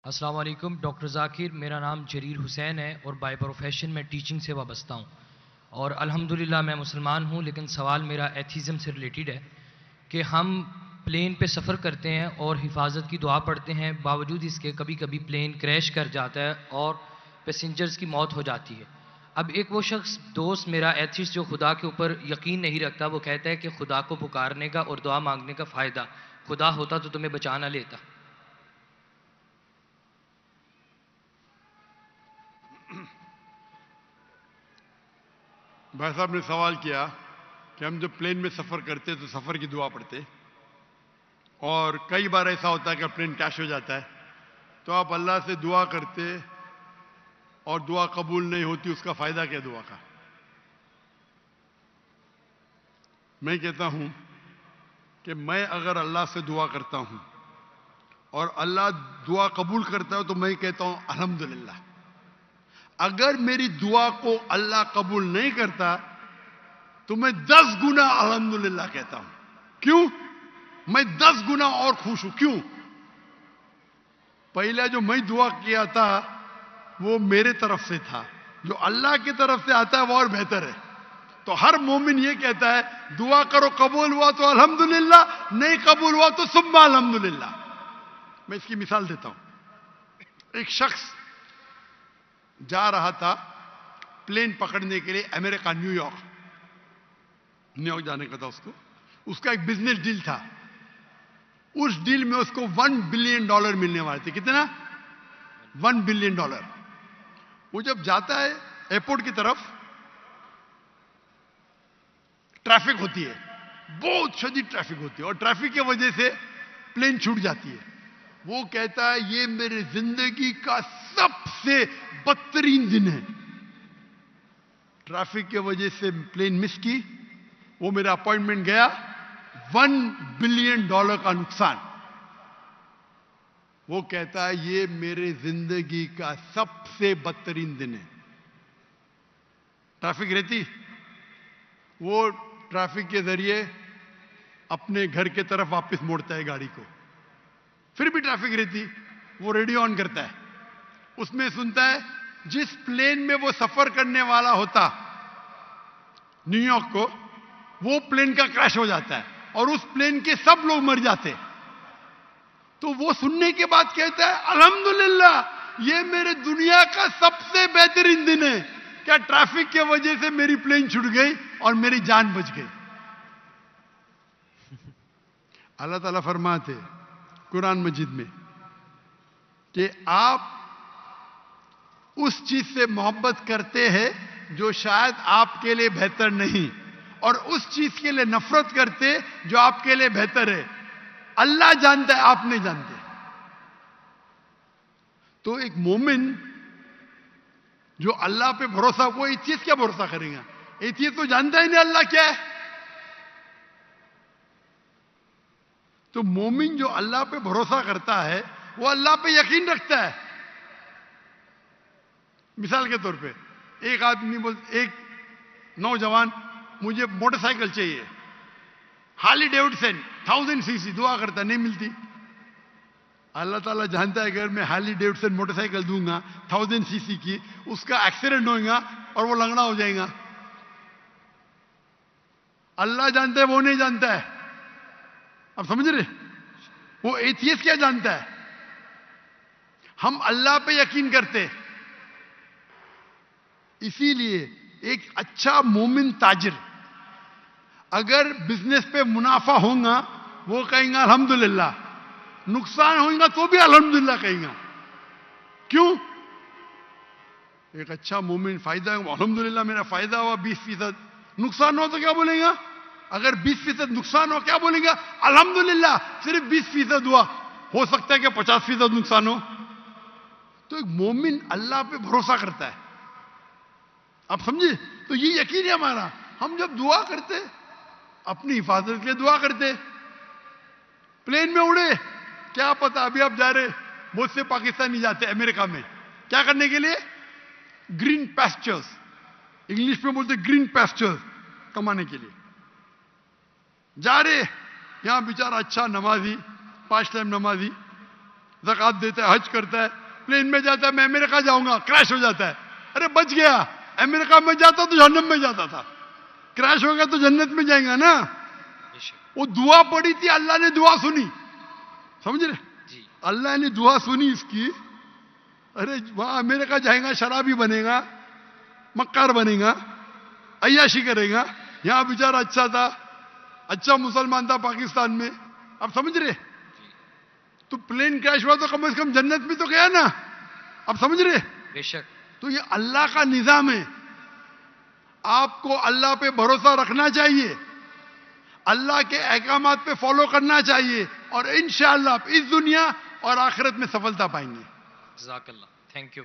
السلام علیکم ڈاکٹر ذاکر، میرا نام جریر حسین ہے اور بائی پروفیشن میں ٹیچنگ سے وابستہ ہوں، اور الحمدللہ میں مسلمان ہوں، لیکن سوال میرا ایتھیزم سے ریلیٹڈ ہے کہ ہم پلین پہ سفر کرتے ہیں اور حفاظت کی دعا پڑھتے ہیں، باوجود اس کے کبھی کبھی پلین کریش کر جاتا ہے اور پیسنجرز کی موت ہو جاتی ہے۔ اب ایک وہ شخص دوست میرا ایتھیسٹ جو خدا کے اوپر یقین نہیں رکھتا، وہ کہتا ہے کہ خدا کو پکارنے کا اور دعا مانگنے کا فائدہ، خدا ہوتا تو تمہیں بچا نہ لیتا۔ بھائی صاحب نے سوال کیا کہ ہم جب پلین میں سفر کرتے تو سفر کی دعا پڑھتے، اور کئی بار ایسا ہوتا ہے کہ پلین کریش ہو جاتا ہے تو آپ اللہ سے دعا کرتے اور دعا قبول نہیں ہوتی، اس کا فائدہ کیا دعا کا؟ میں کہتا ہوں کہ میں اگر اللہ سے دعا کرتا ہوں اور اللہ دعا قبول کرتا ہے تو میں کہتا ہوں الحمدللہ۔ اگر میری دعا کو اللہ قبول نہیں کرتا تو میں 10 گنا الحمدللہ کہتا ہوں۔ کیوں؟ میں 10 گنا اور خوش ہوں۔ کیوں؟ پہلا جو میں دعا کیا تھا وہ میرے طرف سے تھا، جو اللہ کی طرف سے آتا ہے وہ اور بہتر ہے۔ تو ہر مومن یہ کہتا ہے دعا کرو، قبول ہوا تو الحمدللہ، نہیں قبول ہوا تو ثم الحمدللہ۔ میں اس کی مثال دیتا ہوں۔ ایک شخص جا رہا تھا پلین پکڑنے کے لیے امریکہ، نیو یارک جانے کا تھا اس کو۔ اس کا ایک بزنس ڈیل تھا، اس ڈیل میں اس کو $1 بلین ملنے والے تھے۔ کتنا؟ $1 بلین۔ وہ جب جاتا ہے ایئرپورٹ کی طرف، ٹریفک ہوتی ہے، بہت شدید ٹریفک ہوتی ہے، اور ٹریفک کی وجہ سے پلین چھوٹ جاتی ہے۔ وہ کہتا ہے یہ میرے زندگی کا سب سے بدترین دن ہے۔ ٹریفک کی وجہ سے پلین مس کی، وہ میرا اپوائنٹمنٹ گیا، $1 بلین کا نقصان۔ وہ کہتا ہے یہ میرے زندگی کا سب سے بدترین دن ہے۔ ٹریفک رہتی، وہ ٹریفک کے ذریعے اپنے گھر کے طرف واپس موڑتا ہے گاڑی کو۔ پھر بھی ٹریفک رہتی، وہ ریڈیو آن کرتا ہے، اس میں سنتا ہے جس پلین میں وہ سفر کرنے والا ہوتا نیو یارک کو، وہ پلین کا کریش ہو جاتا ہے اور اس پلین کے سب لوگ مر جاتے۔ تو وہ سننے کے بعد کہتا ہے الحمدللہ یہ میرے دنیا کا سب سے بہترین دن ہے، کیا ٹریفک کی وجہ سے میری پلین چھوٹ گئی اور میری جان بچ گئی۔ اللہ تعالیٰ فرماتے قرآن مجید میں کہ آپ اس چیز سے محبت کرتے ہیں جو شاید آپ کے لیے بہتر نہیں، اور اس چیز کے لیے نفرت کرتے جو آپ کے لیے بہتر ہے۔ اللہ جانتا ہے، آپ نہیں جانتے۔ تو ایک مومن جو اللہ پہ بھروسہ، وہ اس چیز کیا بھروسہ کرے گا؟ یہ چیز تو جانتا ہی نہیں اللہ کیا ہے۔ تو مومن جو اللہ پہ بھروسہ کرتا ہے وہ اللہ پہ یقین رکھتا ہے۔ مثال کے طور پہ ایک آدمی ایک نوجوان مجھے موٹر سائیکل چاہیے، ہارلی ڈیوڈسن 1000 cc، دعا کرتا نہیں ملتی۔ اللہ تعالیٰ جانتا ہے اگر میں ہارلی ڈیوڈسن موٹر سائیکل دوں گا 1000 cc کی، اس کا ایکسیڈنٹ ہوگا اور وہ لنگڑا ہو جائے گا۔ اللہ جانتا ہے، وہ نہیں جانتا ہے۔ اب سمجھ رہے؟ وہ ایتھیسٹ کیا جانتا ہے؟ ہم اللہ پہ یقین کرتے۔ اسی لیے ایک اچھا مومن تاجر اگر بزنس پہ منافع ہوگا وہ کہیں گا الحمدللہ، نقصان ہوگا تو بھی الحمدللہ کہیں گا۔ کیوں؟ ایک اچھا مومن فائدہ ہے، الحمدللہ میرا فائدہ ہوا 20%، نقصان ہو تو کیا بولیں گا؟ اگر 20% نقصان ہو کیا بولیں گا؟ الحمدللہ صرف 20% ہوا، ہو سکتا ہے کہ 50% نقصان ہو۔ تو ایک مومن اللہ پہ بھروسہ کرتا ہے۔ آپ سمجھے؟ تو یہ یقین ہے ہمارا۔ ہم جب دعا کرتے اپنی حفاظت کے لیے دعا کرتے، پلین میں اڑے، کیا پتا ابھی آپ جا رہے، بہت سے پاکستانی جاتے امریکہ میں کیا کرنے کے لیے؟ گرین پیسچرز، انگلش میں بولتے گرین پیسچرز کمانے کے لیے جا رہے۔ یہاں بیچارہ اچھا نمازی، 5 ٹائم نمازی، زکات دیتا ہے, حج کرتا ہے, پلین میں جاتا ہے, میں امریکہ جاؤں گا, کریش ہو جاتا ہے, ارے بچ گیا, امریکہ میں جاتا تو جہنم میں جاتا تھا, کریش ہو گیا تو جنت میں جائیں گا نا. وہ دعا پڑی تھی, اللہ نے دعا سنی, سمجھ رہے, اللہ نے دعا سنی اس کی. ارے وہاں امریکہ جائیں گا, شرابی بنے گا, مکار بنے گا, عیاشی کرے گا. یہاں بیچارہ اچھا تھا, اچھا مسلمان تھا پاکستان میں. اب سمجھ رہے, تو پلین کریش ہوا تو کم از کم جنت میں تو گیا نا. اب سمجھ رہے, بے شک. تو یہ اللہ کا نظام ہے. آپ کو اللہ پہ بھروسہ رکھنا چاہیے, اللہ کے احکامات پہ فالو کرنا چاہیے, اور انشاءاللہ آپ اس دنیا اور آخرت میں سفلتا پائیں گے. جزاک اللہ, تھینک یو.